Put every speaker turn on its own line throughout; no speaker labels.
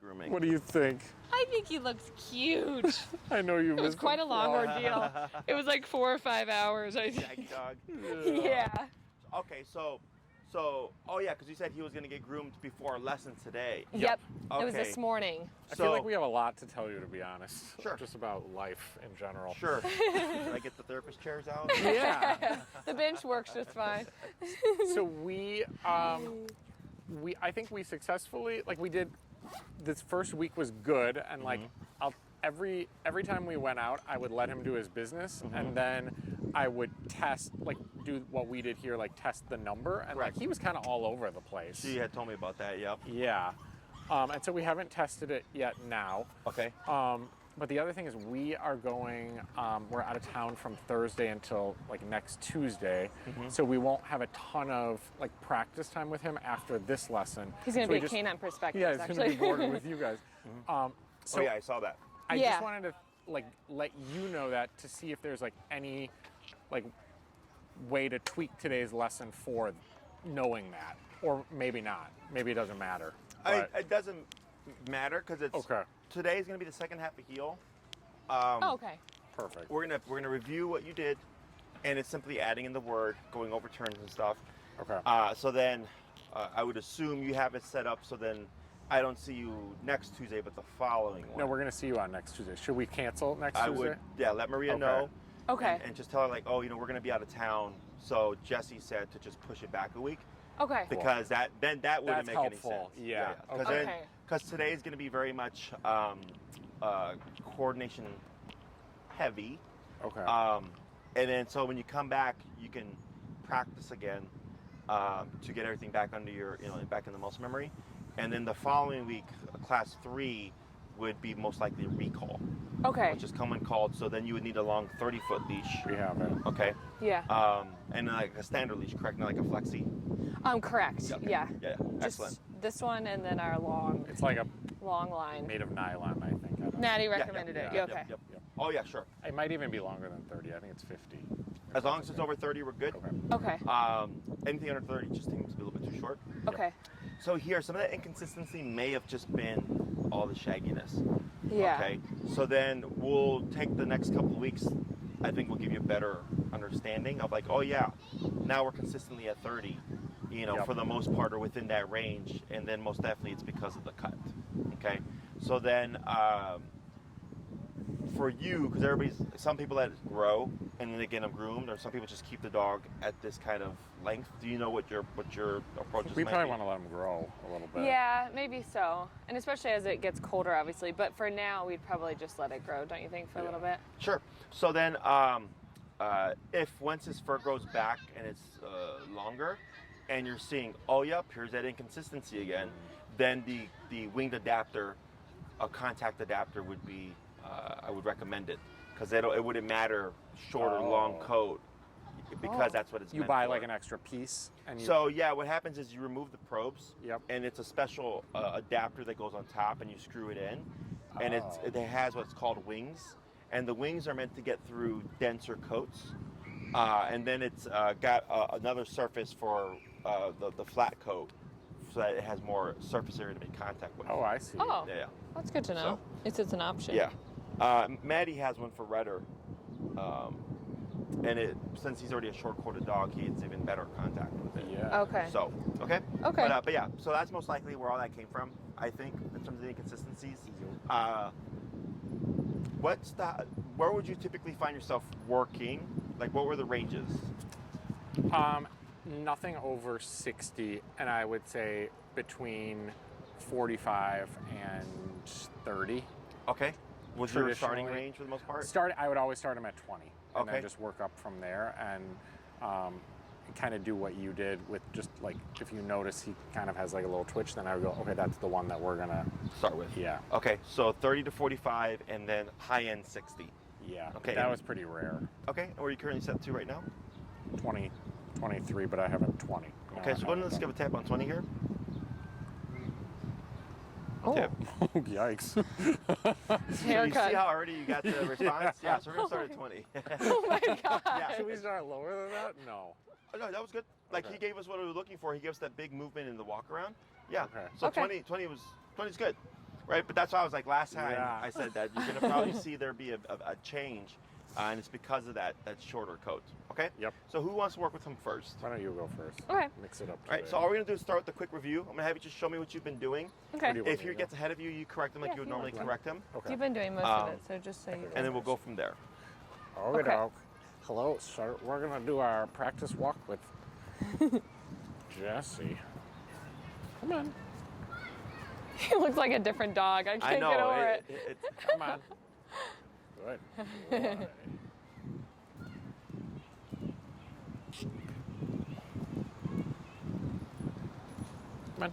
grooming.
What do you think?
I think he looks cute.
I know you.
It was quite a long ordeal. It was like 4 or 5 hours, I think.
Dog.
Yeah.
Okay, so, oh yeah, because you said he was gonna get groomed before our lesson today.
Yep.
Okay.
It was this morning.
I feel like we have a lot to tell you, to be honest.
Sure.
Just about life in general.
Sure. Did I get the therapist chairs out?
Yeah.
The bench works just fine.
So I think we successfully, like, we did. This first week was good, and like, every time we went out, I would let him do his business, and then I would test, like, do what we did here, like test the number, and like he was kind of all over the place.
She had told me about that. Yep.
Yeah. And so we haven't tested it yet now.
Okay.
But the other thing is we are going, we're out of town from Thursday until like next Tuesday. So we won't have a ton of like practice time with him after this lesson.
He's going to be a canine perspective.
Yeah, he's going to be bored with you guys.
So yeah, I saw that.
I just wanted to like let you know that, to see if there's like any like way to tweak today's lesson for knowing that, or maybe not. Maybe it doesn't matter.
It doesn't matter because it's today is going to be the second half of heel.
Okay.
Perfect. We're gonna review what you did, and it's simply adding in the word, going over turns and stuff.
Okay.
So then I would assume you have it set up so then I don't see you next Tuesday, but the following one.
No, we're going to see you on next Tuesday. Should we cancel next Tuesday?
I would, yeah, let Maria know.
Okay.
And just tell her, like, oh, you know, we're going to be out of town. So Jesse said to just push it back a week.
Okay.
Because that wouldn't make
helpful.
any sense.
Yeah.
Because today is going to be very much coordination heavy.
Okay.
And then so when you come back, you can practice again to get everything back under your, back in the muscle memory. And then the following week, class 3 would be most likely recall.
Okay.
Which is coming called. So then you would need a long 30-foot leash.
We have it.
Okay.
Yeah.
And like a standard leash, correct? Not like a flexi.
Correct.
Okay.
Yeah.
Yeah.
Just
excellent.
this one and then our long.
It's like a
long line.
made of nylon, I think.
Natty recommended it.
Yep,
Okay.
Yep. Oh yeah, sure.
It might even be longer than 30. I think it's 50.
As long as it's over 30, we're good.
Okay.
Anything under 30 just seems to be a little bit too short.
Okay.
So here, some of that inconsistency may have just been all the shagginess.
Yeah.
Okay. So then we'll take the next couple of weeks. I think we'll give you a better understanding of like, oh yeah, now we're consistently at 30. For the most part, or within that range, and then most definitely it's because of the cut. Okay. So then, for you, because some people that grow and then they get them groomed, or some people just keep the dog at this kind of length. Do you know what your approach is?
We probably want to let them grow a little bit.
Yeah, maybe so. And especially as it gets colder, obviously. But for now, we'd probably just let it grow, don't you think, for a little bit?
Sure. So then, if once his fur grows back and it's longer, and you're seeing, oh yep, here's that inconsistency again, then the winged adapter, a contact adapter would be, I would recommend it, because it wouldn't matter short or long coat, because that's what it's meant for.
You buy like an extra piece, and
so yeah, what happens is you remove the probes,
Yep.
and it's a special adapter that goes on top, and you screw it in, and it has what's called wings, and the wings are meant to get through denser coats, and then it's got another surface for the flat coat, so that it has more surface area to make contact with.
Oh, I see.
Oh,
Yeah.
that's good to know. It's an option.
Yeah. Maddie has one for Redder, and since he's already a short-coated dog, he has even better contact with it.
Yeah.
Okay.
So, okay.
Okay.
But yeah, so that's most likely where all that came from, I think, in terms of the inconsistencies. Where would you typically find yourself working? Like, what were the ranges?
Nothing over 60, and I would say between 45 and 30.
Okay. Was your starting range for the most part?
I would always start him at 20, and then
Okay.
just work up from there, and kind of do what you did with just like, if you notice he kind of has like a little twitch, then I would go, okay, that's the one that we're gonna
start with.
Yeah.
Okay, so 30 to 45, and then high end 60.
Yeah.
Okay.
That was pretty rare.
Okay, and where are you currently set to right now?
20, 23, but I have a 20.
Okay, so go ahead and let's give a tap on 20 here.
Oh,
Tap.
Yikes.
So you see
haircut.
how already you got the response? Yeah, so we're going to start at 20.
Oh my god.
Yeah.
Should we start lower than that? No.
Oh, no, that was good. Like, he gave us what we were looking for. He gave us that big movement in the walk around. Yeah.
Okay.
So
Okay.
20's good. Right, but that's why I was like last time
Yeah.
I said that you're gonna probably see there be a change, and it's because of that shorter coat. Okay.
Yep.
So who wants to work with him first?
Why don't you go first?
Okay.
Mix it up.
All right.
today.
So all we're gonna do is start with a quick review. I'm gonna have you just show me what you've been doing.
Okay.
do you want
If
me
he
to
gets ahead of you, you correct him like
Yeah,
you would
you
normally
want
correct him,
Okay.
You've been doing most of it, so just so you.
and then we'll go from there.
Okay.
Okay.
Hello, sir. We're gonna do our practice walk with Jesse. Come on.
He looks like a different dog. I can't
I know.
get over it.
Come on. Good. boy. Come on.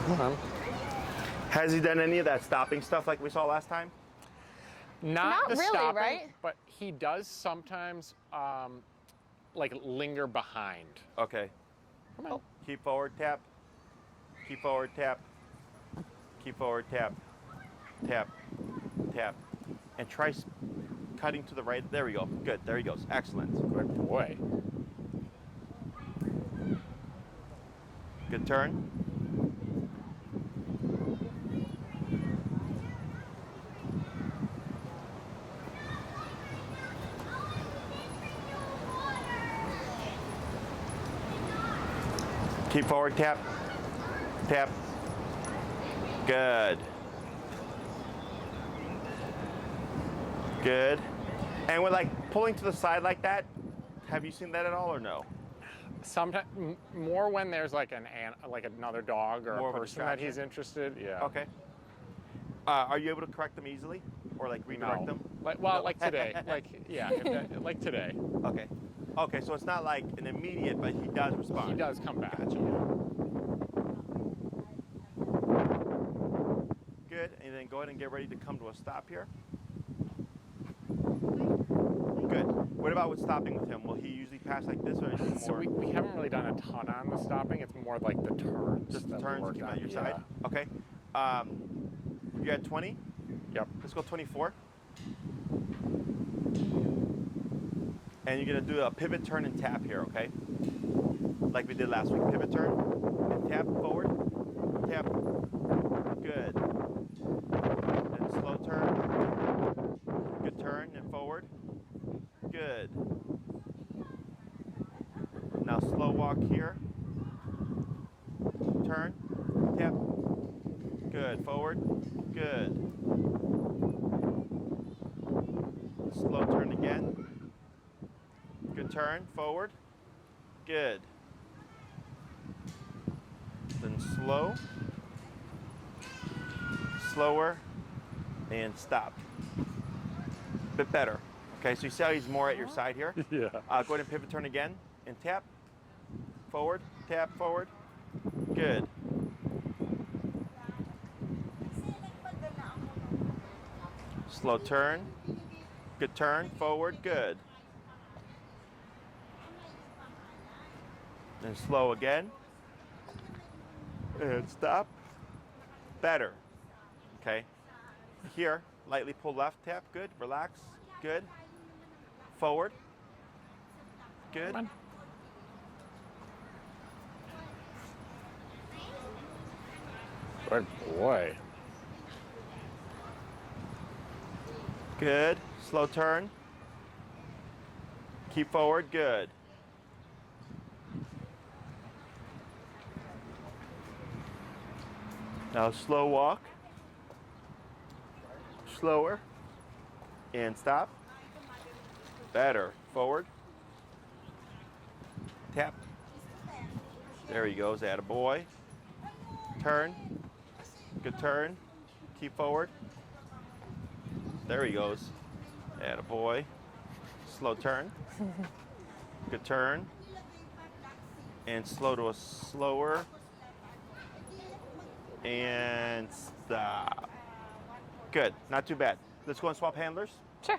Come on.
Has he done any of that stopping stuff like we saw last time?
Not
the
really,
stopping,
right?
But he does sometimes like linger behind.
Okay.
Come on.
Keep forward, tap. Keep forward, tap. Keep forward, tap. Tap. Tap. And try cutting to the right. There we go. Good. There he goes. Excellent.
Good boy.
Good turn. Keep forward, tap. Tap. Good. Good. And with like pulling to the side like that, have you seen that at all or no?
Sometimes more when there's like like another dog or
More of
a
a
person that
distraction?
he's interested. Yeah.
Okay. Are you able to correct them easily, or like redirect
No.
them?
Like, well,
No.
like today. Like yeah, like today.
Okay. Okay, so it's not like an immediate, but he does respond.
He does come back.
Gotcha.
Yeah.
Good, and then go ahead and get ready to come to a stop here. Good. What about with stopping with him? Will he usually pass like this, or is he
So
more
we haven't really done a ton on the stopping. It's more like the turns.
just the
that we
turns
work
keep
on.
on your
Yeah.
side? Okay. You're at 20.
Yep.
Let's go 24. And you're gonna do a pivot, turn, and tap here, okay? Like we did last week. Pivot, turn, and tap forward. Tap. Good. And slow turn. Good turn and forward. Good. Now slow walk here. Turn. Tap. Good. Forward. Good. Slow turn again. Good turn, forward. Good. Then slow. Slower. And stop. Bit better. Okay, so you see how he's more at your side here?
Yeah.
Go ahead and pivot turn again and tap. Forward, tap, forward. Good. Slow turn. Good turn, forward, good. And slow again. And stop. Better. Okay. Here, lightly pull left, tap, good. Relax, good. Forward. Good.
Come on. Good boy.
Good. Slow turn. Keep forward, good. Now slow walk. Slower. And stop. Better. Forward. Tap. There he goes, attaboy. Turn. Good turn. Keep forward. There he goes. Attaboy. Slow turn. Good turn. And slow to a slower. And stop. Good. Not too bad. Let's go and swap handlers.
Sure.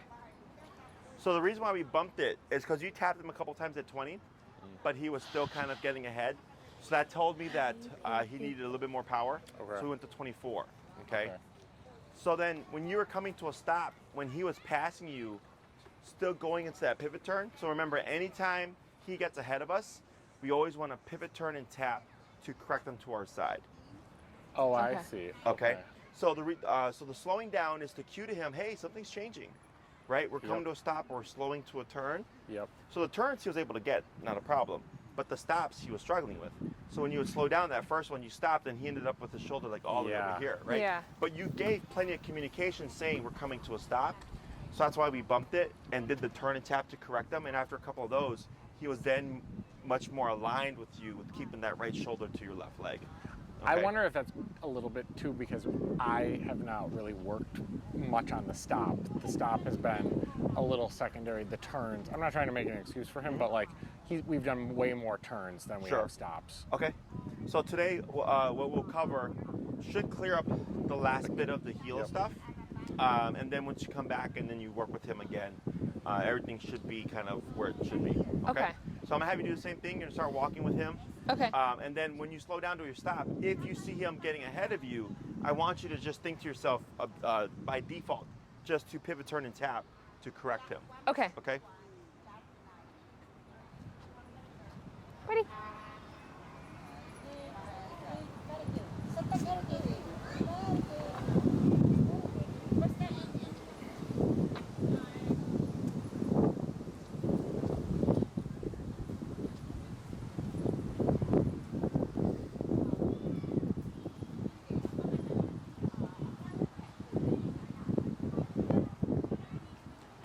So the reason why we bumped it is because you tapped him a couple times at 20, but he was still kind of getting ahead. So that told me that he needed a little bit more power.
Okay.
So we went to 24. Okay. So then when you were coming to a stop, when he was passing you, still going into that pivot turn. So remember, anytime he gets ahead of us, we always want to pivot turn and tap to correct them to our side.
Oh, I
Okay.
see.
Okay. So the slowing down is to cue to him, hey, something's changing, right? We're coming
Yep.
to a stop, or we're slowing to a turn.
Yep.
So the turns he was able to get, not a problem. But the stops he was struggling with. So when you would slow down that first one, you stopped, and he ended up with his shoulder like all the way
Yeah.
over here, right?
Yeah.
But you gave plenty of communication saying we're coming to a stop. So that's why we bumped it and did the turn and tap to correct them. And after a couple of those, he was then much more aligned with you with keeping that right shoulder to your left leg.
I
Okay?
wonder if that's a little bit too, because I have not really worked much on the stop. The stop has been a little secondary. The turns, I'm not trying to make an excuse for him, but like we've done way more turns than we
Sure.
have stops.
Okay. So today, what we'll cover should clear up the last bit of the heel
Yep.
stuff. And then once you come back and then you work with him again, everything should be kind of where it should be.
Okay.
So I'm gonna have you do the same thing. You're gonna start walking with him.
Okay.
And then when you slow down to your stop, if you see him getting ahead of you, I want you to just think to yourself, by default, just to pivot, turn, and tap to correct him.
Okay.
Okay?
Ready?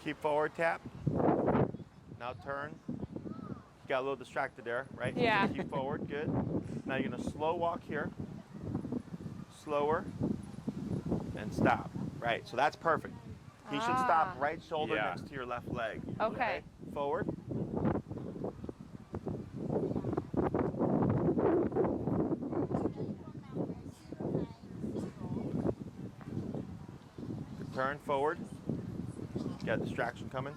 Keep forward, tap. Now turn. Got a little distracted there, right?
Yeah.
Keep forward, good. Now you're gonna slow walk here. Slower. And stop. Right, so that's perfect. He should stop
Ah.
right shoulder
Yeah.
next to your left leg.
Okay.
Forward. Good turn, forward. Got a distraction coming.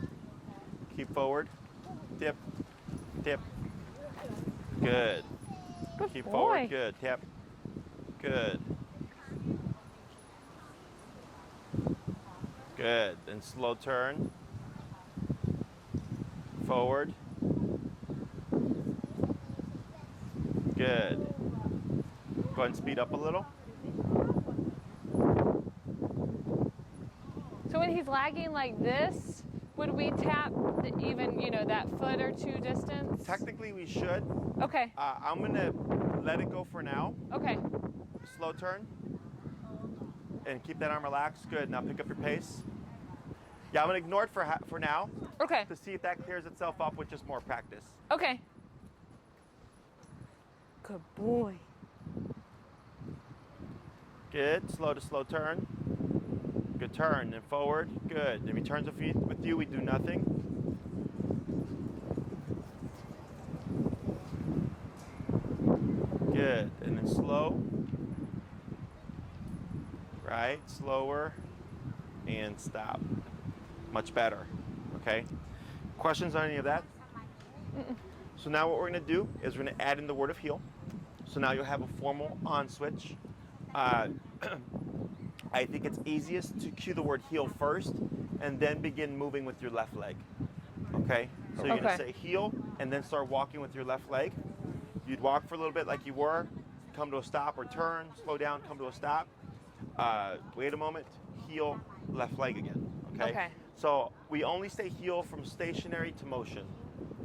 Keep forward. Dip. Dip. Good.
Good
Keep
boy.
forward. Good. Tap. Good. Good. Then slow turn. Forward. Good. Go ahead and speed up a little.
So when he's lagging like this, would we tap even, that foot or two distance?
Technically, we should.
Okay.
I'm gonna let it go for now.
Okay.
Slow turn. And keep that arm relaxed. Good. Now pick up your pace. Yeah, I'm gonna ignore it for now
Okay.
to see if that clears itself up with just more practice.
Okay. Good boy.
Good. Slow to slow turn. Good turn. Then forward. Good. If he turns with you, we do nothing. Good. And then slow. Right. Slower. And stop. Much better. Okay. Questions on any of that? So now what we're going to do is we're going to add in the word of heel. So now you'll have a formal on switch. I think it's easiest to cue the word heel first and then begin moving with your left leg. Okay? So you're going to say heel and then start walking with your left leg. You'd walk for a little bit like you were, come to a stop or turn, slow down, come to a stop. Wait a moment, heel, left leg again. Okay?
Okay.
So we only say heel from stationary to motion.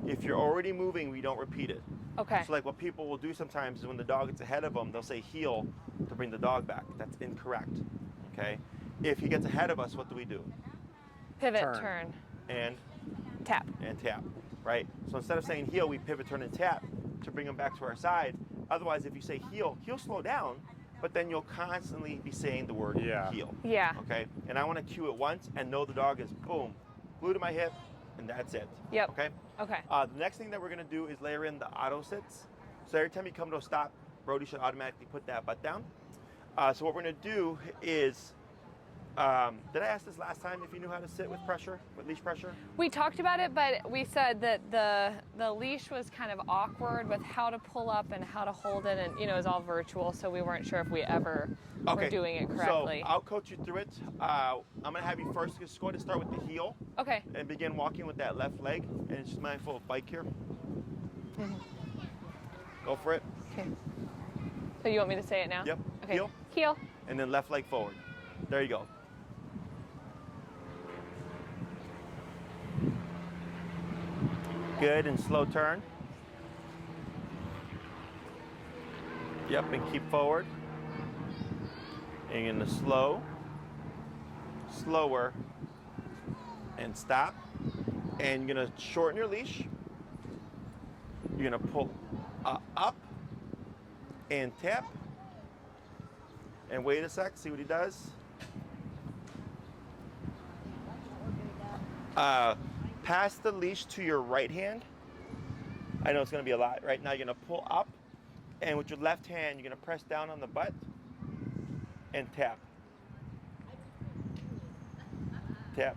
If you're already moving, we don't repeat it.
Okay.
So like what people will do sometimes is when the dog gets ahead of them, they'll say heel to bring the dog back. That's incorrect. Okay? If he gets ahead of us, what do we do?
Pivot,
Turn.
turn,
And
tap.
tap, right? So instead of saying heel, we pivot, turn, and tap to bring him back to our side. Otherwise, if you say heel, he'll slow down, but then you'll constantly be saying the word heel.
Yeah.
Okay? And I want to cue it once and know the dog is boom, glue to my hip, and that's it.
Yep.
Okay?
Okay.
The next thing that we're going to do is layer in the auto sits. So every time you come to a stop, Brody should automatically put that butt down. So what we're going to do is Did I ask this last time if you knew how to sit with pressure, with leash pressure?
We talked about it, but we said that the leash was kind of awkward with how to pull up and how to hold it, and it was all virtual, so we weren't sure if we ever were doing it correctly.
So I'll coach you through it. I'm gonna have you first just go ahead and start with the heel.
Okay.
And begin walking with that left leg, and it's just mindful of bike here. Go for it.
Okay. So you want me to say it now?
Yep.
Okay.
Heel.
Heel.
And then left leg forward. There you go. Good, and slow turn. Yep, and keep forward. And you're gonna slower, and stop. And you're gonna shorten your leash. You're gonna pull up and tap. And wait a sec, see what he does. Pass the leash to your right hand. I know it's gonna be a lot. Right now you're gonna pull up, and with your left hand, you're gonna press down on the butt and tap. Tap.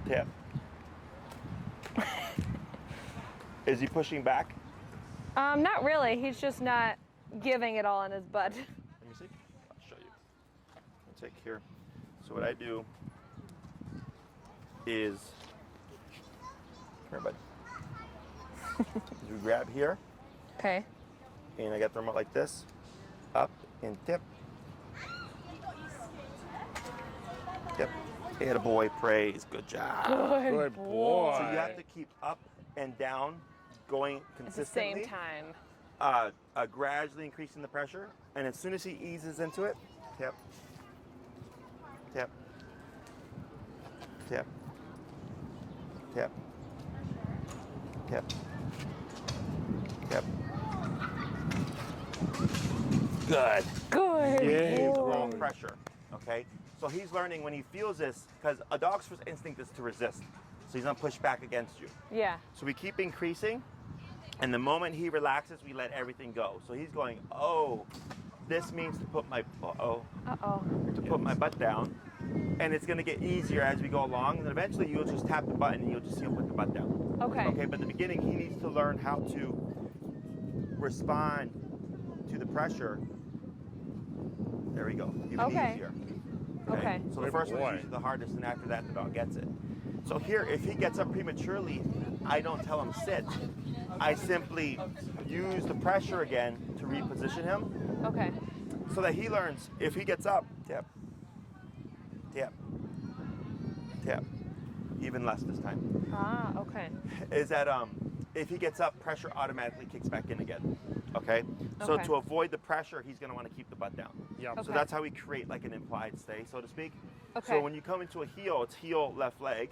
Tap. Is he pushing back?
Not really. He's just not giving it all in his butt.
Let me see. I'll show you. I'll take here. So what I do is, come here, bud. You grab here,
Okay.
and I got the remote like this, up and tip. Yep. Attaboy, praise, good job.
Good boy.
So you have to keep up and down, going
At the
consistently.
same time.
Gradually increasing the pressure, and as soon as he eases into it, tap, tap, tap, tap, tap, tap. Good.
Good.
Yeah,
Wrong
boy.
pressure. Okay. So he's learning when he feels this, because a dog's first instinct is to resist. So he's gonna push back against you.
Yeah.
So we keep increasing, and the moment he relaxes, we let everything go. So he's going, oh, this means to put my put my butt down, and it's gonna get easier as we go along. And then eventually you'll just tap the button and you'll just see him put the butt down.
Okay.
Okay, but in the beginning he needs to learn how to respond to the pressure. There we go. Even easier.
Okay.
So the
Good
first
boy.
one's usually the hardest, and after that the dog gets it. So here, if he gets up prematurely, I don't tell him sit. I simply use the pressure again to reposition him
Okay.
so that he learns if he gets up, tap, tap, tap. Even less this time.
Ah, okay.
Is that if he gets up, pressure automatically kicks back in again. Okay? So
Okay.
to avoid the pressure, he's going to want to keep the butt down.
Yep.
So
Okay.
that's how we create like an implied stay, so to speak.
Okay.
So when you come into a heel, it's heel, left leg.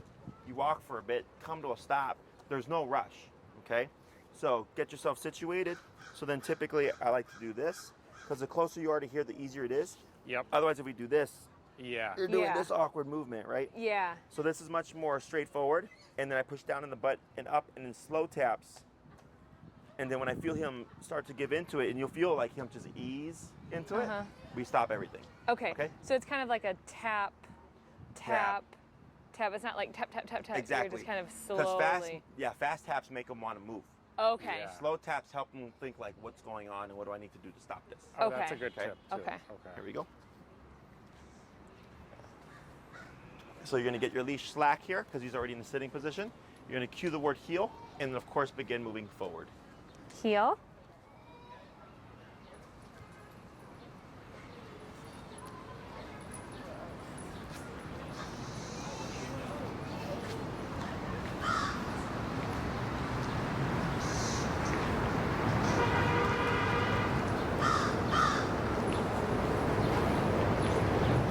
You walk for a bit, come to a stop. There's no rush, okay? So get yourself situated. So then typically I like to do this, because the closer you are to here, the easier it is.
Yep.
Otherwise, if we do this,
Yeah.
you're doing
Yeah.
this awkward movement, right?
Yeah.
So this is much more straightforward. And then I push down in the butt and up, and then slow taps. And then when I feel him start to give into it, and you'll feel like him just ease into
Uh-huh.
it, we stop everything.
Okay.
Okay.
So it's kind of like a tap, tap, tap. It's not like tap, tap, tap, tap.
Exactly.
You're just kind of
Because
slowly.
fast taps make them want to move.
Okay.
Yeah.
Slow taps help them think like, what's going on and what do I need to do to stop this?
Oh, that's a
Okay.
good
Okay.
tip too.
Okay.
Here we go. So you're going to get your leash slack here because he's already in the sitting position. You're going to cue the word heel, and then of course begin moving forward.
Heel.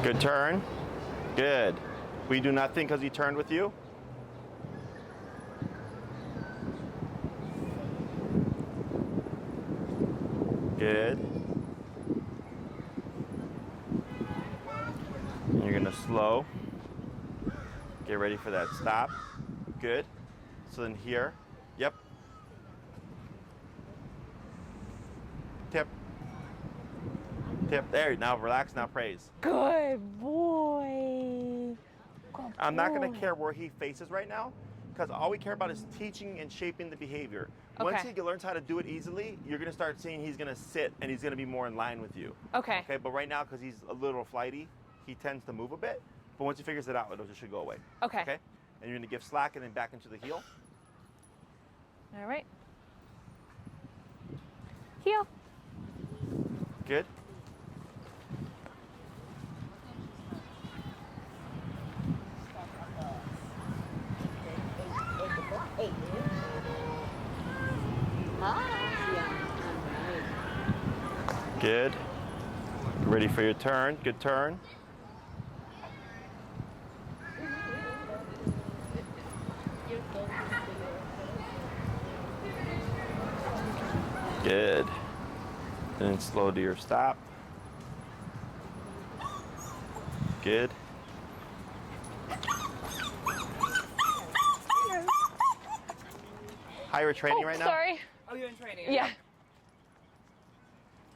Good turn. Good. We do nothing because he turned with you. Good. And you're gonna slow. Get ready for that stop. Good. So then here, yep. Tip. Tip. There. Now relax. Now praise.
Good boy. Good
I'm not going
boy.
to care where he faces right now, because all we care about is teaching and shaping the behavior. Once
Okay.
he learns how to do it easily, you're going to start seeing he's going to sit and he's going to be more in line with you.
Okay.
Okay, but right now, because he's a little flighty, he tends to move a bit. But once he figures it out, it just should go away.
Okay.
Okay? And you're going to give slack and then back into the heel.
All right. Heel.
Good. Good. Ready for your turn. Good turn. Good. Then slow to your stop. Good. Higher training right now?
Sorry.
Oh, you're in training.
Yeah.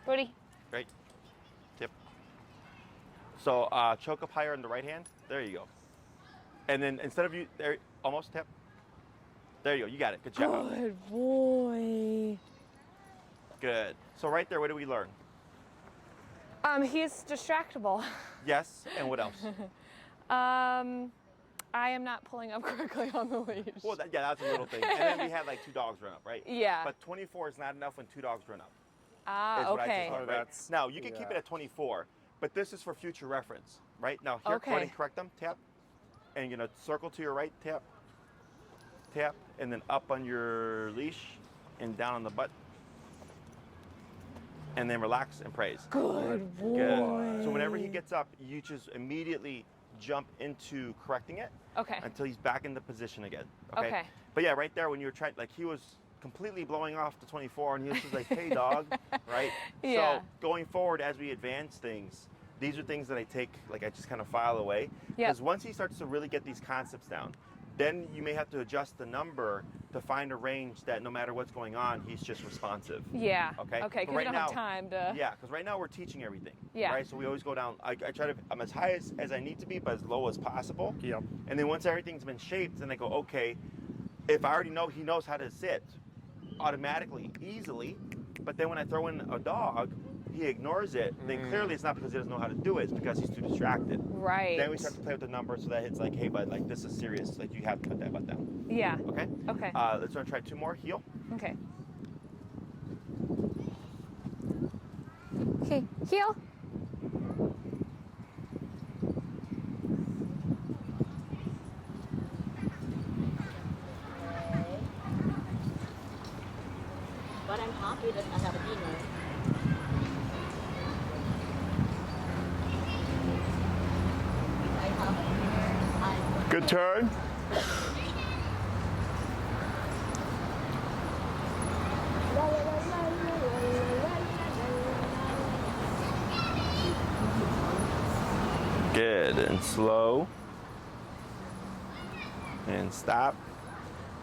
Brody.
Right. Tip. So choke up higher on the right hand. There you go. And then instead of you, there, almost tip. There you go. You got it. Good job.
Good boy.
Good. So right there, what did we learn?
He's distractible.
Yes. And what else?
I am not pulling up correctly on the leash.
Well, yeah, that's a little thing. And then we had like 2 dogs run up, right?
Yeah.
But 24 is not enough when 2 dogs run up.
Ah,
is what I just
okay.
learned,
Oh,
right?
that's-
Now, you can keep it
yeah.
at 24, but this is for future reference, right? Now, here,
Okay.
go ahead and correct them, tap. And you're going to circle to your right, tap, tap, and then up on your leash and down on the butt. And then relax and praise.
Good boy.
Good. So whenever he gets up, you just immediately jump into correcting it
Okay.
until he's back in the position again. Okay.
Okay.
But yeah, right there when you were trying, like he was completely blowing off the 24 and he was just like, hey dog, right?
Yeah.
So going forward as we advance things, these are things that I take, like I just kind of file away.
Yep.
Because once he starts to really get these concepts down, then you may have to adjust the number to find a range that no matter what's going on, he's just responsive.
Yeah.
Okay.
Okay,
But
because we don't have time to.
Yeah, because right now we're teaching everything.
Yeah.
Right. So we always go down. I try to. I'm as high as I need to be, but as low as possible.
Yep.
And then once everything's been shaped, then I go, okay, if I already know he knows how to sit automatically, easily, but then when I throw in a dog, he ignores it, then clearly it's not because he doesn't know how to do it, it's because he's too distracted.
Right.
Then we start to play with the numbers so that it's like, hey, bud, like this is serious. Like you have to put that butt down.
Yeah.
Okay?
Okay.
Let's try 2 more. Heel.
Okay. Okay. Heel.
But I'm happy that I have a dinner.
Good turn. Good, and slow. And stop.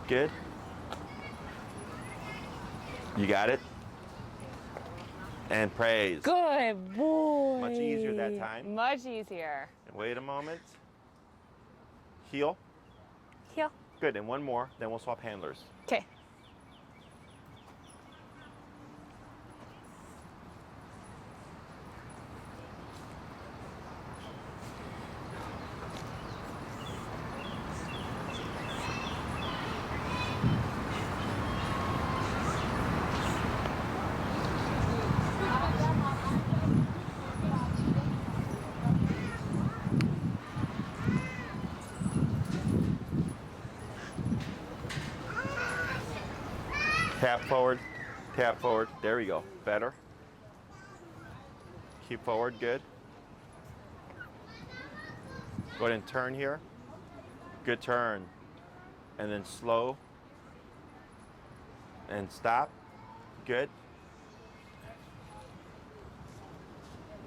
Good. You got it. And praise.
Good boy.
Much easier that time.
Much easier.
And wait a moment. Heel.
Heel.
Good, and one more, then we'll swap handlers.
Okay.
Tap forward, tap forward. There we go. Better. Keep forward, good. Go ahead and turn here. Good turn. And then slow. And stop. Good.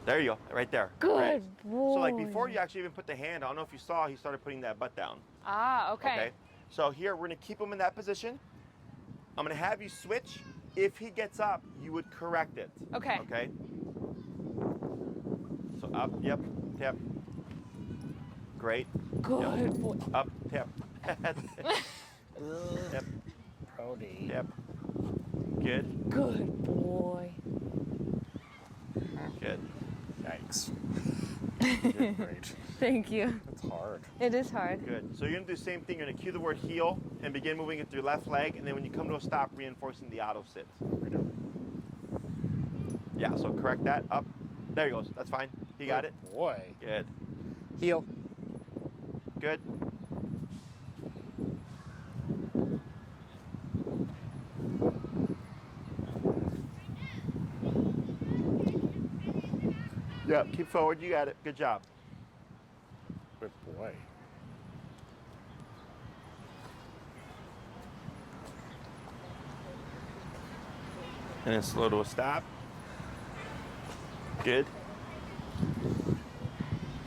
There you go, right there.
Good
Right.
boy.
So like before you actually even put the hand, I don't know if you saw, he started putting that butt down.
Ah, okay.
Okay. So here we're gonna keep him in that position. I'm gonna have you switch. If he gets up, you would correct it.
Okay.
Okay. So up, yep, tap. Great.
Good
Yep.
boy.
Up, tap. Yep,
Brody.
tap. Good,
Good boy.
good.
Yikes. You did great.
Thank you.
That's hard.
It is hard.
Good. So you're gonna do the same thing. You're gonna cue the word heel and begin moving it through your left leg, and then when you come to a stop, reinforcing the auto sit. Yeah, so correct that. Up. There he goes. That's fine. He got it.
Good boy.
Good.
Heel.
Good. Yeah, keep forward. You got it. Good job.
Good boy.
And then slow to a stop. Good.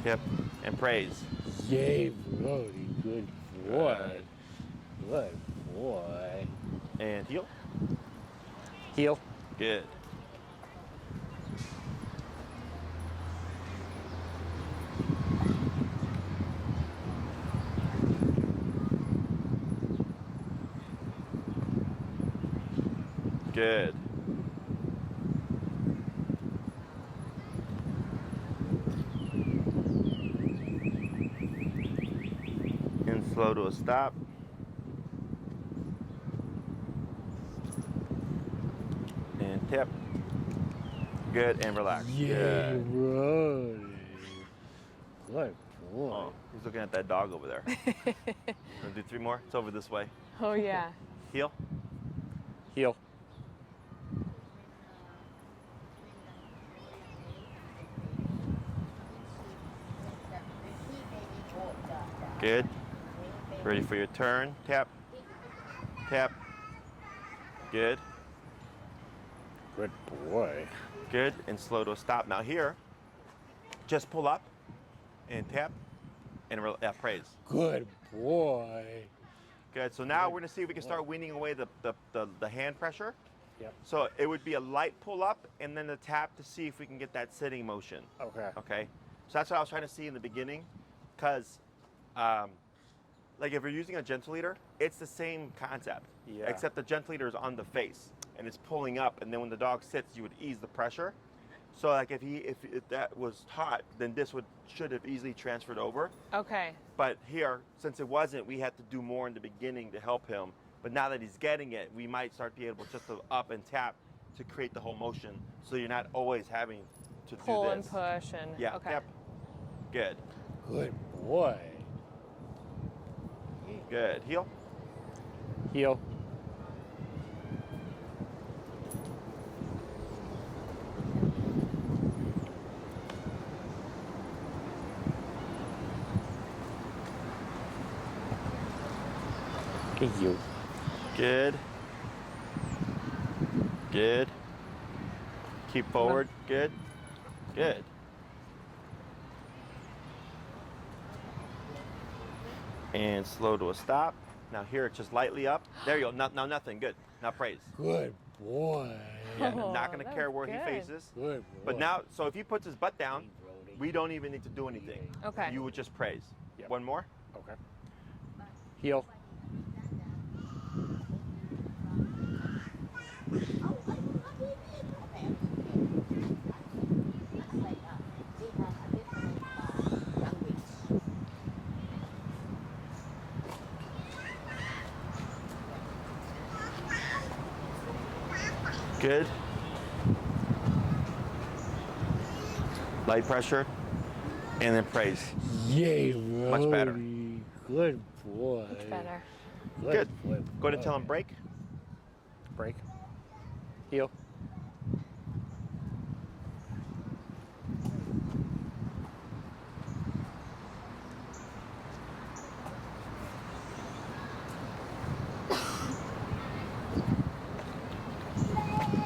Yep. And praise.
Yay, Brody. Good boy. Good boy.
And heel.
Heel.
Good. Good. And slow to a stop. And tip. Good, and relax.
Yay,
Good.
Brody. Good boy.
Oh, he's looking at that dog over there. Wanna do 3 more? It's over this way.
Oh yeah.
Heel.
Heel.
Good. Ready for your turn. Tap. Tap. Good.
Good boy.
Good. And slow to a stop. Now here, just pull up and tap and praise.
Good boy.
Good. So now we're gonna see if we can start weaning away the hand pressure.
Yep.
So it would be a light pull up and then the tap to see if we can get that sitting motion.
Okay.
Okay. So that's what I was trying to see in the beginning, because like if you're using a gentle leader, it's the same concept.
Yeah.
Except the gentle leader is on the face and it's pulling up, and then when the dog sits, you would ease the pressure. So like if that was taut, then this should have easily transferred over.
Okay.
But here, since it wasn't, we had to do more in the beginning to help him. But now that he's getting it, we might start being able just to up and tap to create the whole motion, so you're not always having to
Pull
do
and
this.
push and
Yeah.
okay.
Tap. Good.
Good boy.
Good. Heel.
Heel. Good you.
Good. Good. Keep forward. Good. Good. And slow to a stop. Now here, it's just lightly up. There you go. Now nothing. Good. Now praise.
Good boy.
Yeah,
Oh,
not going to
that
care
was
where he
good.
faces.
Good boy.
But now, so if he puts his butt down, we don't even need to do anything.
Okay.
You would just praise.
Yep.
One more.
Okay. Heel.
Good. Light pressure. And then praise.
Yay, Brody.
Much better.
Good boy.
Much better.
Good.
Boy,
Go ahead and tell
boy.
him break.
Break. Heel.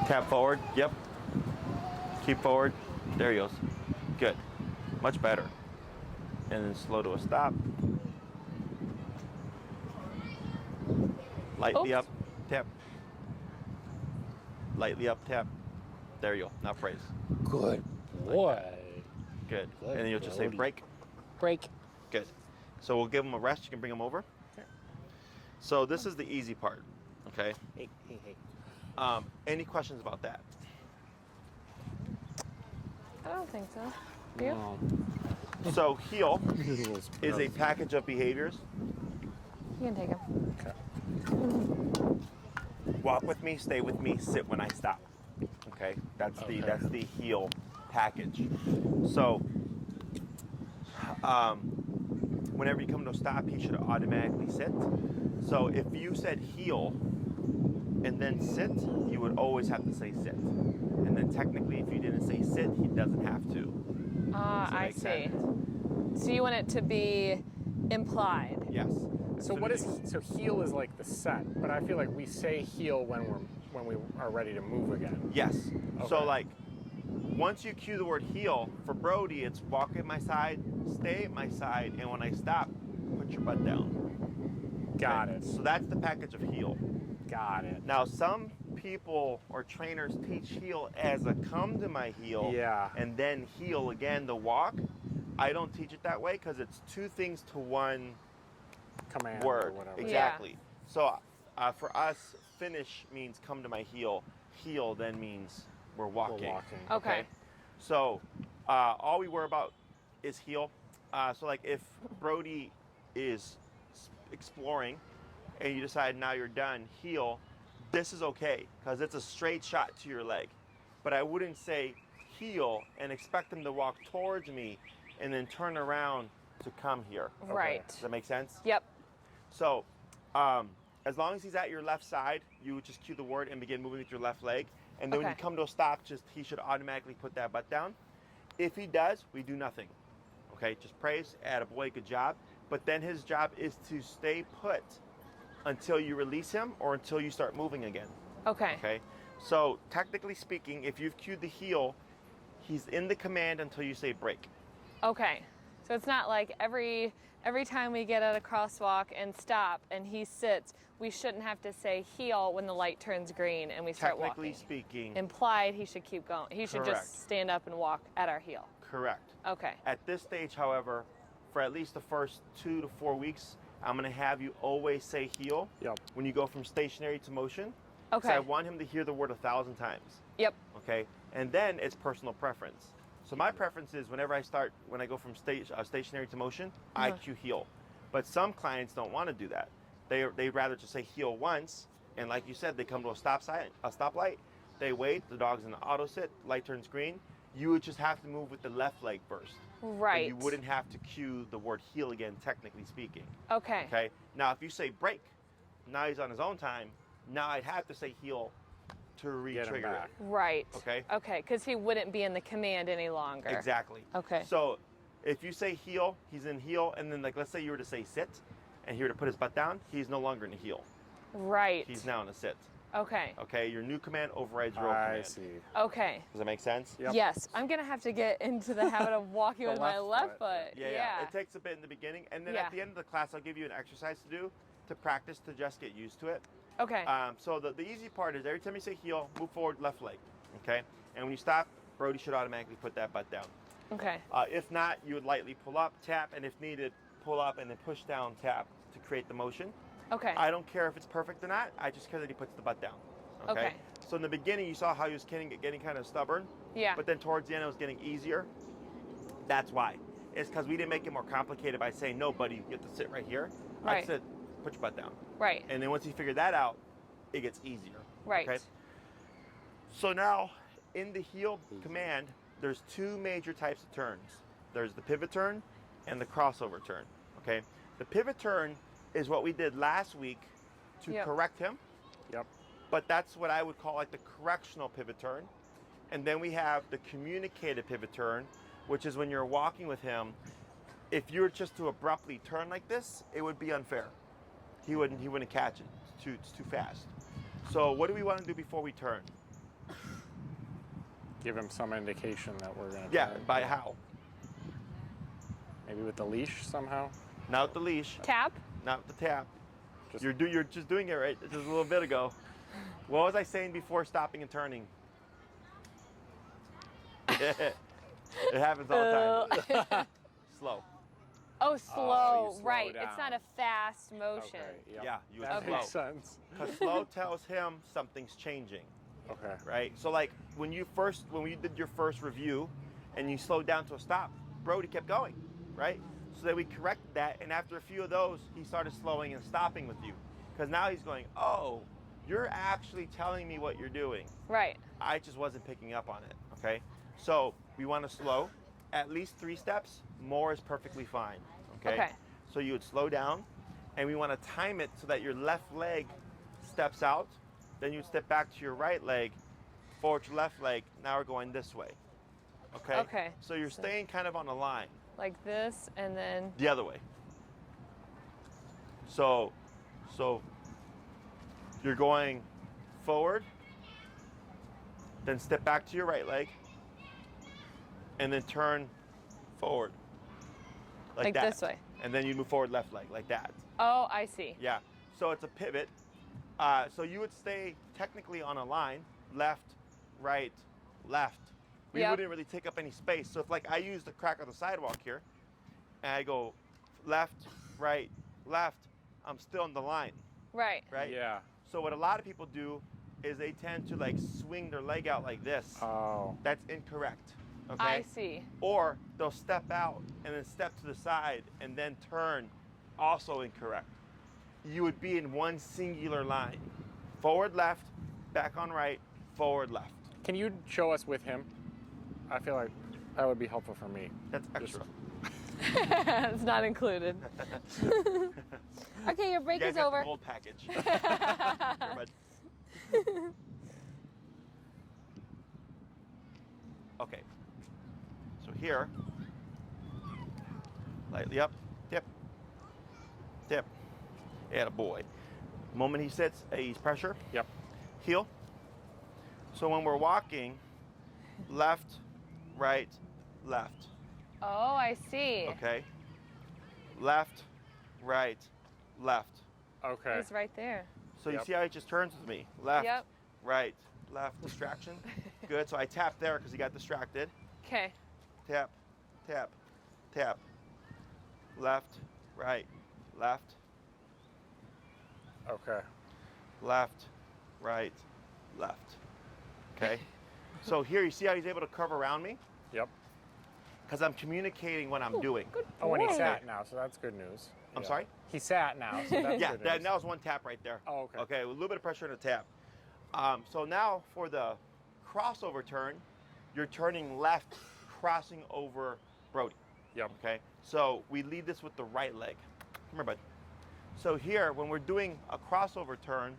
Tap forward. Yep. Keep forward. There he goes. Good. Much better. And then slow to a stop. Lightly
Oops.
up. Tap. Lightly up. Tap. There you go. Now praise.
Good boy.
Good.
Good,
And then you'll just say
Brody.
break.
Break.
Good. So we'll give him a rest. You can bring him over.
Okay.
So this is the easy part. Okay.
Hey.
Any questions about that?
I don't think so. You?
No.
So heel
Little
is a
scrub.
package of behaviors.
You can take him.
Okay.
Walk with me, stay with me, sit when I stop. Okay, that's
Okay.
the heel package. So, whenever you come to a stop, he should automatically sit. So if you said heel and then sit, you would always have to say sit. And then technically, if you didn't say sit, he doesn't have to.
Ah,
Does that
I
make
see.
sense?
So you want it to be implied.
Yes.
So
As
what
soon
is
as
so heel is like the set, but I feel like we say heel when we are ready to move again.
Yes. So
Okay.
like, once you cue the word heel, for Brody, it's walk at my side, stay at my side, and when I stop, put your butt down.
Got
Okay?
it.
So that's the package of heel.
Got it.
Now, some people or trainers teach heel as a come to my heel,
Yeah.
and then heel again, the walk. I don't teach it that way because it's two things to one
Command or
word.
whatever.
Exactly. So for us, finish means come to my heel. Heel then means we're walking.
We're walking.
Okay.
So all we worry about is heel. So like if Brody is exploring and you decide now you're done, heel, this is okay because it's a straight shot to your leg. But I wouldn't say heel and expect him to walk towards me and then turn around to come here.
Right.
Does that make sense?
Yep.
So as long as he's at your left side, you would just cue the word and begin moving with your left leg. And then when you
Okay.
come to a stop, he should automatically put that butt down. If he does, we do nothing. Okay, just praise, attaboy, good job. But then his job is to stay put until you release him or until you start moving again.
Okay.
Okay, so technically speaking, if you've cued the heel, he's in the command until you say break.
Okay. So it's not like every time we get at a crosswalk and stop and he sits, we shouldn't have to say heel when the light turns green and we start
Technically
walking.
speaking,
Implied he should keep going. He should
Correct.
just stand up and walk at our heel.
correct.
Okay.
At this stage, however, for at least the first 2 to 4 weeks, I'm going to have you always say heel
Yep.
when you go from stationary to motion. 'Cause
Okay.
I want him to hear the word 1,000 times.
Yep.
Okay. And then it's personal preference. So my preference is when I go from stationary to motion, I
Uh-huh.
cue heel. But some clients don't want to do that. They'd rather just say heel once, and like you said, they come to a stoplight, they wait, the dog's in the auto sit, light turns green. You would just have to move with the left leg first.
Right.
And you wouldn't have to cue the word heel again, technically speaking.
Okay.
Okay. Now, if you say break, now he's on his own time. Now I'd have to say heel to
Get him
re-trigger
back.
it.
Right.
Okay.
Okay, because he wouldn't be in the command any longer.
Exactly.
Okay.
So if you say heel, he's in heel, and then like let's say you were to say sit, and he were to put his butt down, he's no longer in a heel.
Right.
He's now in a sit.
Okay.
Okay. Your new command overrides your old
I
command.
see.
Okay.
Does that make sense?
Yep.
Yes, I'm gonna have to get into the habit of walking
The
with my
left
left
foot,
foot.
Yeah. It takes a bit in the beginning, and then
Yeah.
at the end of the class, I'll give you an exercise to do to practice to just get used to it.
Okay.
So the easy part is every time you say heel, move forward left leg, okay? And when you stop, Brody should automatically put that butt down.
Okay.
If not, you would lightly pull up, tap, and if needed, pull up and then push down, tap to create the motion.
Okay.
I don't care if it's perfect or not. I just care that he puts the butt down. Okay.
Okay.
So in the beginning, you saw how he was getting kind of stubborn.
Yeah.
But then towards the end, it was getting easier. That's why. It's because we didn't make it more complicated by saying, no, buddy, you have to sit right here. I
Right.
said, put your butt down.
Right.
And then once you figure that out, it gets easier.
Right.
Okay? So now, in the heel command, there's two major types of turns. There's the pivot turn and the crossover turn. Okay? The pivot turn is what we did last week to
Yep.
correct him,
Yep.
but that's what I would call like the correctional pivot turn. And then we have the communicated pivot turn, which is when you're walking with him. If you were just to abruptly turn like this, it would be unfair. He wouldn't catch it. It's too fast. So what do we want to do before we turn?
Give him some indication that we're gonna.
Yeah,
turn.
by how?
Maybe with the leash somehow.
Not with the leash,
Tap.
not with the tap.
Just-
You're just doing it right just a little bit ago. What was I saying before stopping and turning? It happens all the time. Slow.
Oh, slow,
slow
right.
down.
It's not a fast motion.
Okay. Yep.
Yeah, you would
That
slow.
makes sense.
Because slow tells him something's changing,
Okay.
right? So like when you did your first review and you slowed down to a stop, Brody kept going, right? So then we corrected that, and after a few of those, he started slowing and stopping with you. Because now he's going, oh, you're actually telling me what you're doing.
Right.
I just wasn't picking up on it, okay? So we want to slow, at least 3 steps. More is perfectly fine, okay?
Okay.
So you would slow down, and we want to time it so that your left leg steps out. Then you would step back to your right leg, forward to left leg. Now we're going this way, okay?
Okay.
So you're staying kind of on a line,
Like this, and then.
the other way. So you're going forward, then step back to your right leg, and then turn forward. Like that.
This way.
And then you move forward left leg, like that.
Oh, I see.
Yeah. So it's a pivot. So you would stay technically on a line, left, right, left. We
Yep.
wouldn't really take up any space. So if like I use the crack of the sidewalk here, and I go left, right, left, I'm still on the line,
Right.
right?
Yeah.
So what a lot of people do is they tend to like swing their leg out like this.
Oh.
That's incorrect. Okay.
I see.
Or they'll step out and then step to the side and then turn, also incorrect. You would be in one singular line. Forward left, back on right, forward left.
Can you show us with him? I feel like that would be helpful for me.
That's extra.
It's not included. Okay, your break
You guys
is
got
over.
the gold package. Here, bud. Okay. So here, lightly up, tip, tip. Attaboy. Moment he sits, ease pressure,
Yep.
heel. So when we're walking, left, right, left.
Oh, I see.
Okay. Left, right, left.
Okay.
He's right there.
So you
Yep.
see how he just turns with me? Left,
Yep.
right, left, distraction. Good. So I tap there because he got distracted.
Okay.
Tap, tap, tap. Left, right, left,
Okay.
left, right, left. Okay. So here you see how he's able to curve around me?
Yep.
Because I'm communicating what I'm doing.
Good
Oh, and he
boy.
sat now, so that's good news.
I'm
Yeah.
sorry?
He sat now, so that's
Yeah,
good news.
that was one tap right there.
Oh, okay.
Okay, a little bit of pressure on the tap. So now for the crossover turn, you're turning left, crossing over Brody.
Yep.
Okay, so we lead this with the right leg. Come here, bud. So here, when we're doing a crossover turn,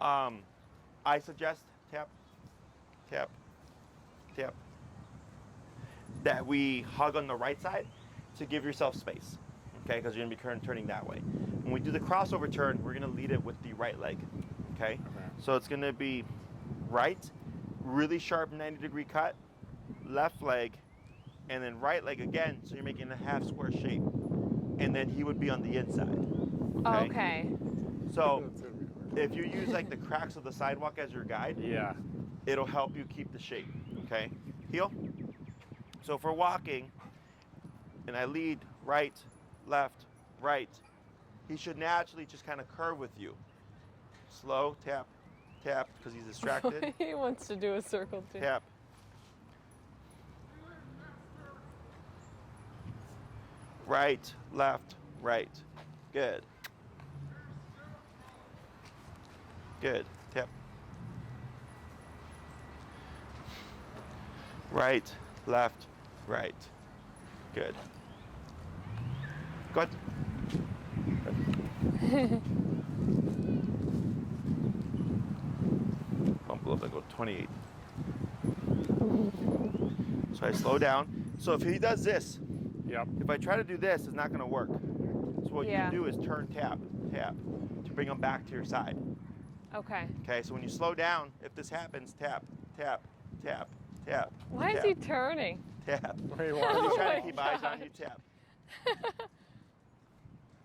I suggest tap, tap, tap, that we hug on the right side to give yourself space, okay, because you're gonna be turning that way. When we do the crossover turn, we're gonna lead it with the right leg, okay? So it's gonna be right, really sharp 90-degree cut, left leg, and then right leg again, so you're making a half square shape. And then he would be on the inside, okay?
Okay.
So if you use like the cracks of the sidewalk as your guide,
Yeah.
it'll help you keep the shape, okay? Heel. So if we're walking and I lead right, left, right, he should naturally just kind of curve with you. Slow, tap, tap, because he's distracted.
He wants to do a circle too.
Tap. Right, left, right. Good. Good. Tap. Right, left, right. Good. Good. Bump a little bit, go 28. So I slow down. So if he does this,
Yep.
if I try to do this, it's not going to work. So what
Yeah.
you do is turn, tap, tap, to bring him back to your side.
Okay.
Okay, so when you slow down, if this happens, tap, tap, tap, tap.
Why
tap,
is he turning?
Tap.
Where you
He's
want?
Oh
trying
my
to keep eyes on
God.
you, tap.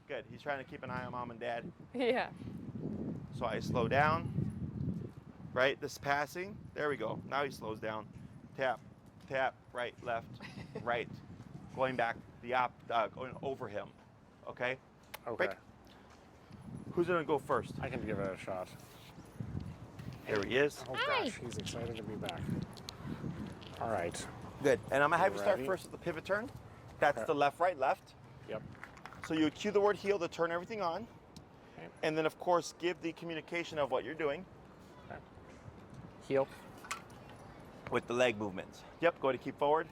Good, he's trying to keep an eye on mom and dad.
Yeah.
So I slow down, right? This passing, there we go. Now he slows down. Tap, tap, right, left, right, going back going over him. Okay.
Okay.
Break. Who's gonna go first?
I can give it a shot.
Here he is.
Oh
Hi.
gosh, he's excited to be back. All right.
Good. And I'm gonna have you start
Ready?
first with the pivot turn. That's
Okay.
the left, right, left.
Yep.
So you cue the word heel to turn everything on.
Okay.
And then of course give the communication of what you're doing
Okay. Heel.
with the leg movements. Yep, go to keep forward.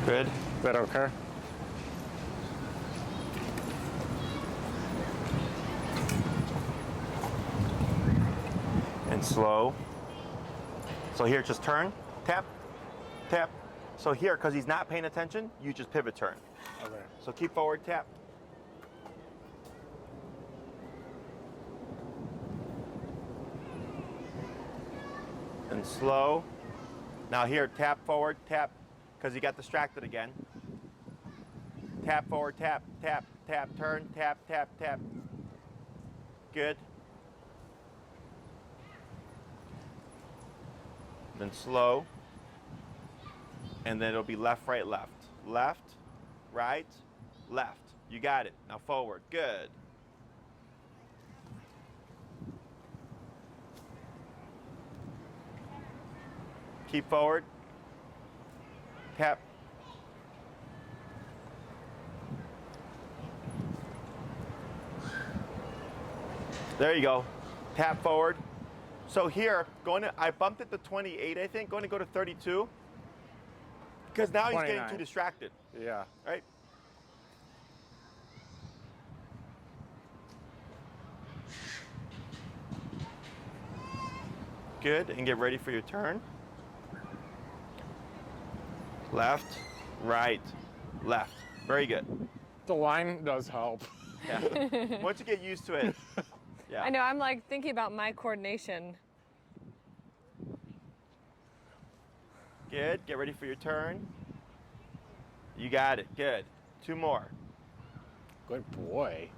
Good.
Is that okay?
And slow. So here, just turn, tap, tap. So here, because he's not paying attention, you just pivot turn.
Okay.
So keep forward, tap. And slow. Now here, tap forward, tap, because he got distracted again. Tap forward, tap, tap, tap, turn, tap, tap, tap. Good. Then slow. And then it'll be left, right, left. Left, right, left. You got it. Now forward. Good. Keep forward. Tap. There you go. Tap forward. So here, I bumped it to 28, I think. Going to go to 32. Because now he's getting
29.
too distracted,
Yeah.
right? Good, and get ready for your turn. Left, right, left. Very good.
The line does help.
Yeah. Once you get used to it, yeah.
I know, I'm like thinking about my coordination.
Good, get ready for your turn. You got it, good. Two more.
Good boy.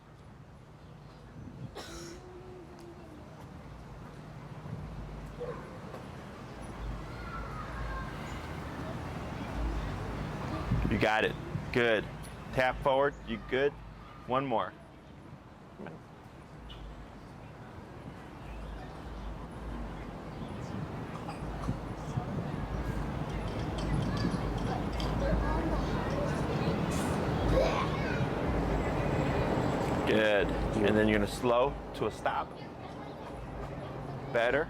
You got it, good. Tap forward, you good? One more. Good. And then you're gonna slow to a stop. Better.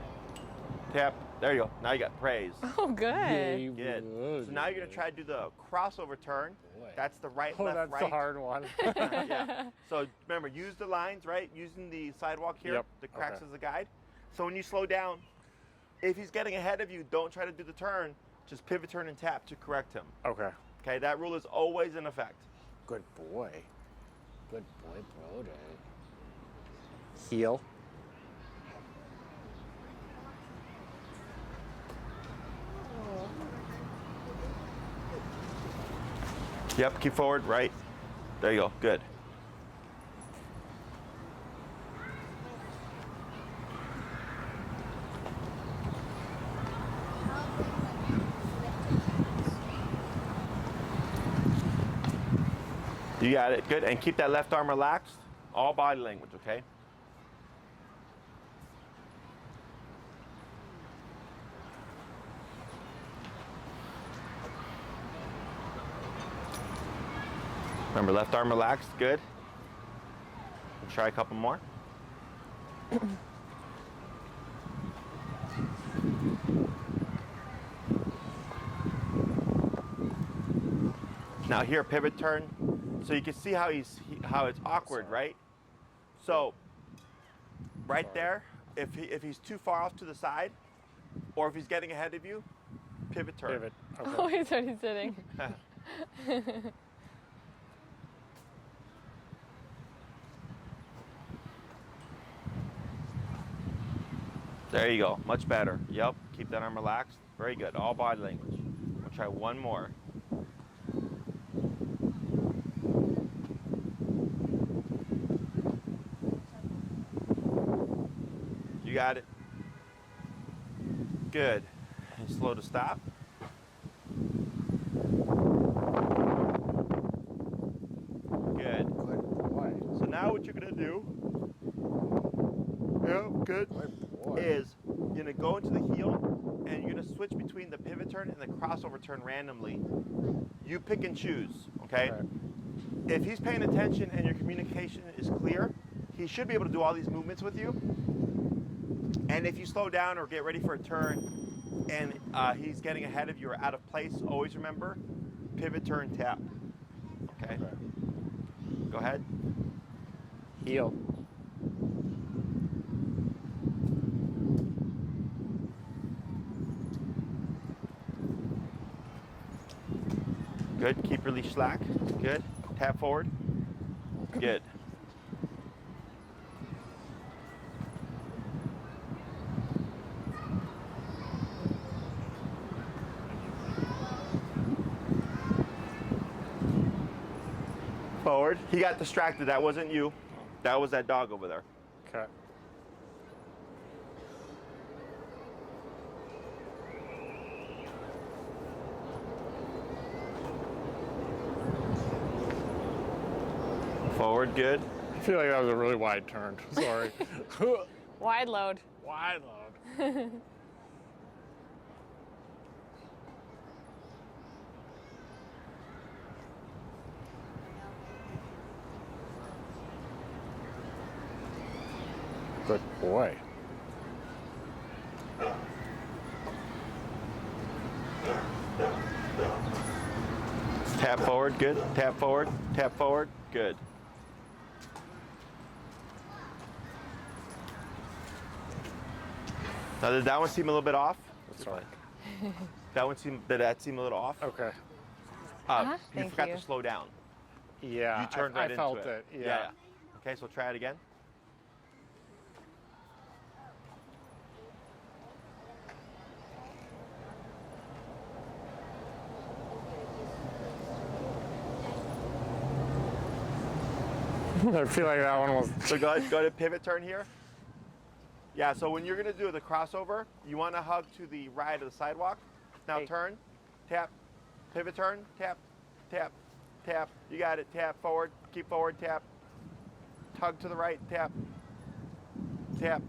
Tap. There you go. Now you got praise.
Oh, good.
Good. So now you're gonna try to do the crossover turn.
Boy.
That's the right,
Oh,
left,
that's
right.
the hard one.
Yeah. So remember, use the lines, right? Using the sidewalk here,
Yep.
the cracks
Okay.
as a guide. So when you slow down, if he's getting ahead of you, don't try to do the turn. Just pivot, turn, and tap to correct him.
Okay.
Okay, that rule is always in effect.
Good boy. Good boy, Brody. Heel.
Yep, keep forward, right. There you go, good. You got it, good. And keep that left arm relaxed. All body language, okay? Remember, left arm relaxed, good. We'll try a couple more. Now here, pivot turn. So you can see how how it's awkward, right? So right there, if he's too far off to the side, or if he's getting ahead of you, pivot turn.
Pivot. Okay.
Oh, he's already sitting.
There you go, much better. Yep, keep that arm relaxed. Very good, all body language. We'll try one more. You got it. Good. And slow to stop. Good.
Good boy.
So now what you're gonna do, good,
boy.
is you're gonna go into the heel and you're gonna switch between the pivot turn and the crossover turn randomly. You pick and choose, okay? If he's paying attention and your communication is clear, he should be able to do all these movements with you. And if you slow down or get ready for a turn and he's getting ahead of you or out of place, always remember, pivot, turn, tap. Okay? Go ahead.
Heel.
Good. Keep your leash slack. Good. Tap forward. Good. Forward. He got distracted. That wasn't you. That was that dog over there.
Okay.
Forward. Good.
I feel like that was a really wide turn. Sorry.
Wide load.
Wide load. Good boy.
Tap forward. Good. Tap forward. Tap forward. Good. Now did that one seem a little bit off?
Sorry.
Did that seem a little off?
Okay.
You
Thank
forgot
you.
to slow down.
Yeah,
You turned right
I felt
into it.
Yeah.
Okay, so try it again.
I feel like that one was.
So go to pivot turn here. Yeah, so when you're gonna do the crossover, you wanna hug to the right of the sidewalk. Now
Hey.
turn, tap, pivot turn, tap, tap, tap. You got it, tap forward, keep forward, tap. Hug to the right, tap, tap,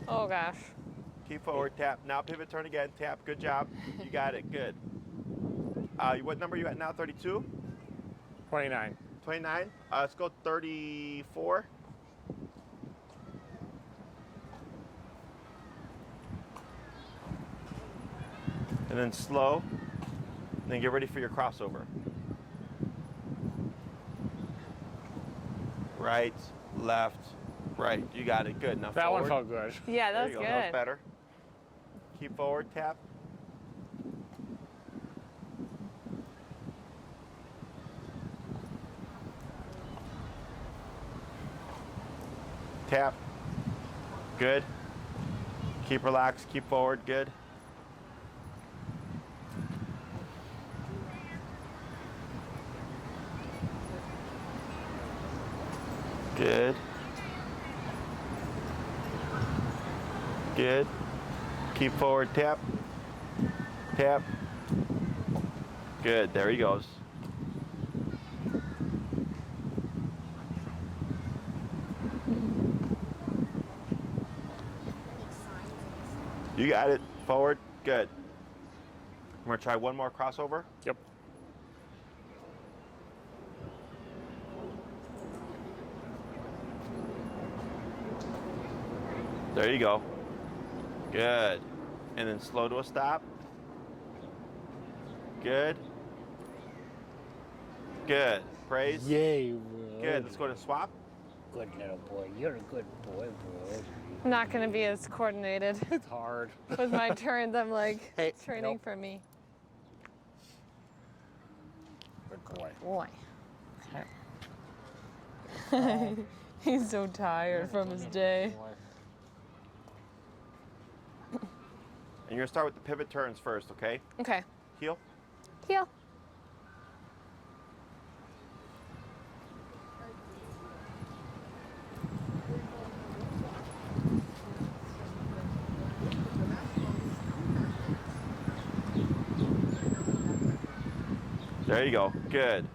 Oh gosh.
keep forward, tap. Now pivot turn again, tap, good job. You got it, good. What number are you at now, 32?
29.
29? Let's go 34. And then slow. And then get ready for your crossover. Right, left, right. You got it. Good. Now
That
forward.
one felt good.
Yeah,
There
that's
you
good.
go. That was better. Keep forward, tap. Tap. Good. Keep relaxed, keep forward, good. Good. Good. Keep forward, tap. Tap. Good, there he goes. You got it. Forward. Good. I'm going to try one more crossover.
Yep.
There you go. Good. And then slow to a stop. Good. Good. Praise.
Yay,
Good. Let's go to swap.
Good little boy. You're a good boy, bro.
I'm not gonna be as coordinated
It's hard.
with my turns. I'm like
Hey,
training
nope.
for me.
Good boy.
Boy. He's so tired from his day.
And you're going to start with the pivot turns first, okay?
Okay.
Heel.
Heel.
There you go. Good.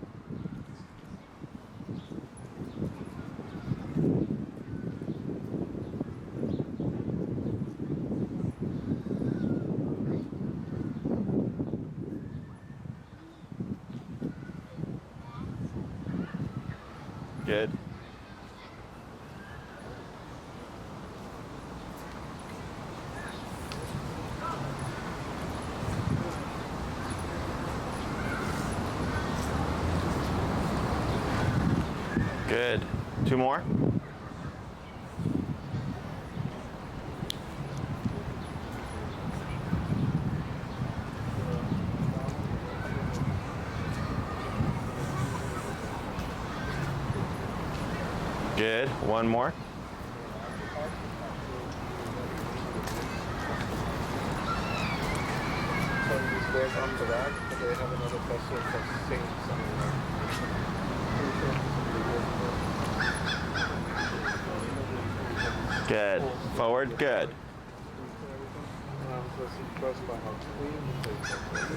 Good. Good. 2 more. Good. 1 more.
On the back, but they have another festival called Saints.
Good. Forward. Good.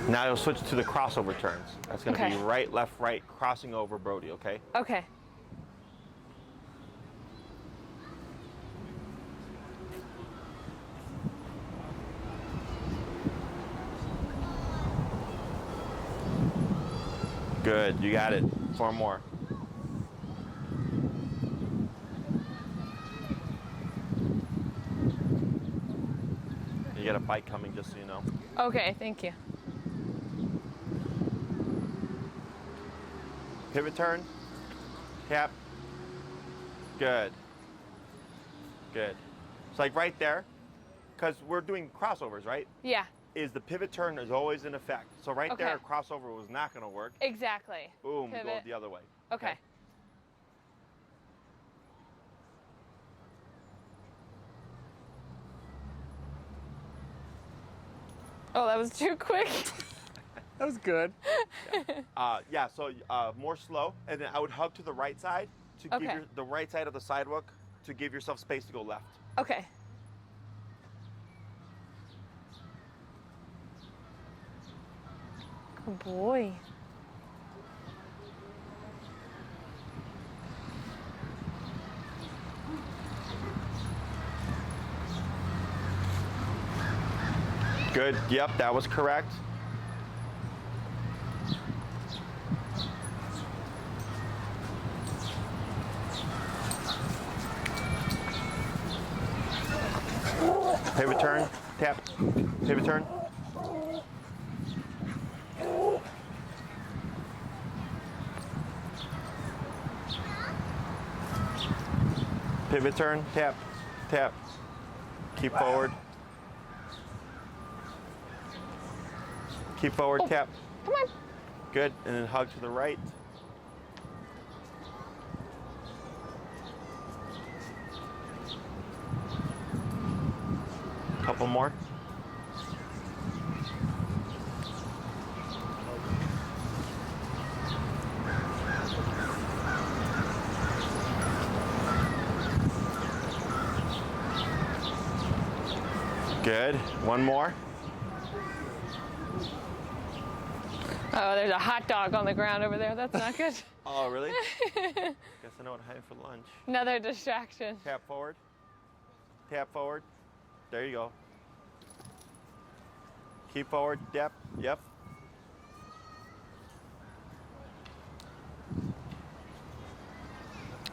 Now you'll switch to the crossover turns. That's going to
Okay.
be right, left, right, crossing over Brody, okay?
Okay.
Good. You got it. 4 more. You got a bike coming, just so you know.
Okay, thank you.
Pivot turn. Tap. Good. Good. It's like right there, because we're doing crossovers, right?
Yeah,
Is the pivot turn is always in effect. So right
Okay.
there, a crossover was not going to work.
exactly.
Boom, we go
Pivot.
the other way.
Okay. Oh, that was too quick.
That was good.
Yeah, so more slow, and then I would hug to the right side to give
Okay.
the right side of the sidewalk to give yourself space to go left.
Okay. Good boy.
Good. Yep, that was correct. Pivot turn. Tap. Pivot turn. Pivot turn. Tap. Tap. Keep forward. Keep forward. Tap.
Come on.
Good. And then hug to the right. Couple more. Good. 1 more.
Oh, there's a hot dog on the ground over there. That's not good.
Oh, really? Guess I know what I have for lunch.
Another distraction.
Tap forward. Tap forward. There you go. Keep forward. Tap. Yep.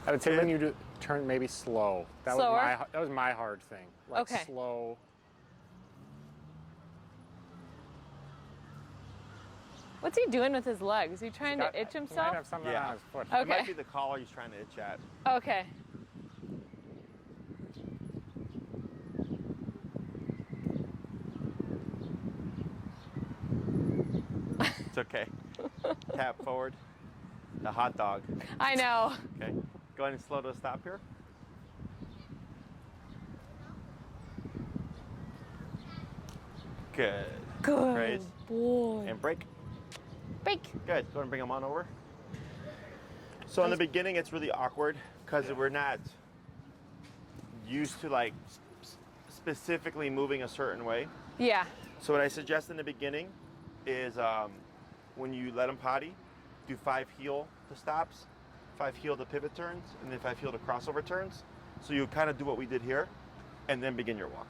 I would say when you do turn maybe slow. That was
Slower?
that was my hard thing. Like
Okay.
slow.
What's he doing with his legs? Is he trying to
Got-
itch
He
himself?
might have something
Yeah.
on his foot.
It
Okay.
might be the collar he's trying to itch at.
Okay.
It's okay. Tap forward. The hot dog.
I know.
Okay. Go ahead and slow to a stop here. Good.
Good
Praise.
boy.
And break.
Break.
Good. Go ahead and bring them on over. So in the beginning, it's really awkward because we're not used to like specifically moving a certain way.
Yeah.
So what I suggest in the beginning is when you let him potty, do 5 heel to stops, 5 heel to pivot turns, and then 5 heel to crossover turns. So you kind of do what we did here, and then begin your walk.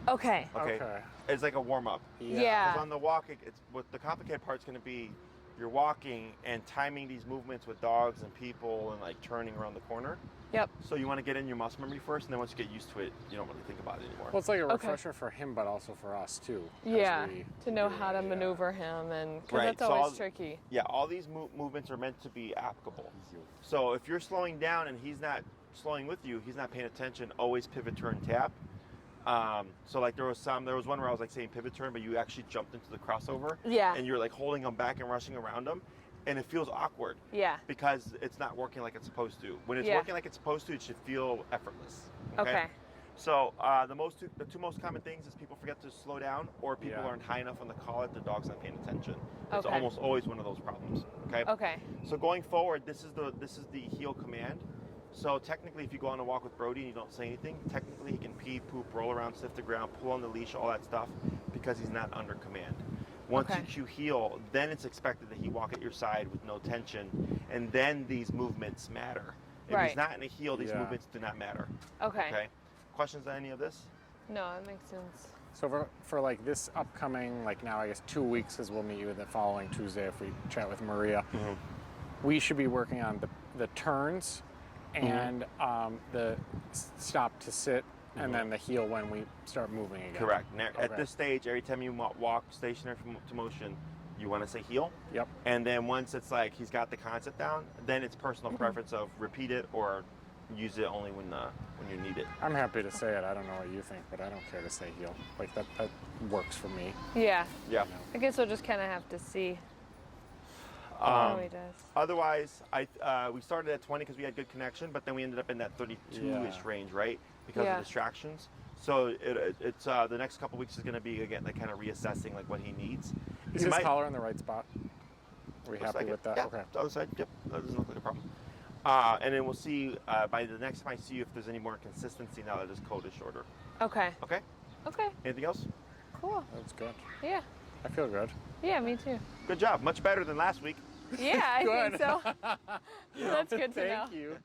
Okay.
Okay. It's like a warm up.
Yeah.
Because on the walk, it's what the complicated part's going to be. You're walking and timing these movements with dogs and people and like turning around the corner.
Yep.
So you want to get in your muscle memory first, and then once you get used to it, you don't really think about it anymore.
Well, it's like a refresher for him, but also for us too.
Yeah. To know how to maneuver him, and because that's always tricky.
Yeah. All these movements are meant to be applicable. So if you're slowing down and he's not slowing with you, he's not paying attention. Always pivot, turn, tap. So like there was one where I was like saying pivot turn, but you actually jumped into the crossover.
Yeah.
And you're like holding them back and rushing around them, and it feels awkward.
Yeah.
Because it's not working like it's supposed to. When it's working like it's supposed to, it should feel effortless.
Okay.
So the two most common things is people forget to slow down, or people aren't high enough on the collar. The dog's not paying attention. It's almost always one of those problems. Okay.
Okay.
So going forward, this is the heel command. So technically, if you go on a walk with Brody and you don't say anything, technically he can pee, poop, roll around, sniff the ground, pull on the leash, all that stuff, because he's not under command. Once you cue heel, then it's expected that he walk at your side with no tension, and then these movements matter. If he's not in a heel, these movements do not matter.
Okay.
Questions on any of this?
No, that makes sense.
So for like this upcoming, like now I guess 2 weeks, because we'll meet you the following Tuesday if we chat with Maria, we should be working on the turns and the stop to sit, and then the heel when we start moving again.
Correct. Now, at this stage, every time you walk stationary to motion, you want to say heel.
Yep.
And then once it's like he's got the concept down, then it's personal preference of repeat it or use it only when you need it.
I'm happy to say it. I don't know what you think, but I don't care to say heel. Like that works for me.
Yeah.
Yeah.
I guess we'll just kind of have to see how he does.
Otherwise, we started at 20 because we had good connection, but then we ended up in that 32-ish range, right? Because of distractions. So it's the next couple weeks is going to be again like kind of reassessing like what he needs.
Is his collar in the right spot? Are we happy with that?
Yeah.
Okay.
Other side, yep. That doesn't look like a problem. And then we'll see by the next time I see you if there's any more consistency now that his coat is shorter.
Okay.
Okay.
Okay.
Anything else?
Cool.
That's good.
Yeah.
I feel good.
Yeah, me too.
Good job. Much better than last week.
Yeah, I think so. That's good to know.
Thank you.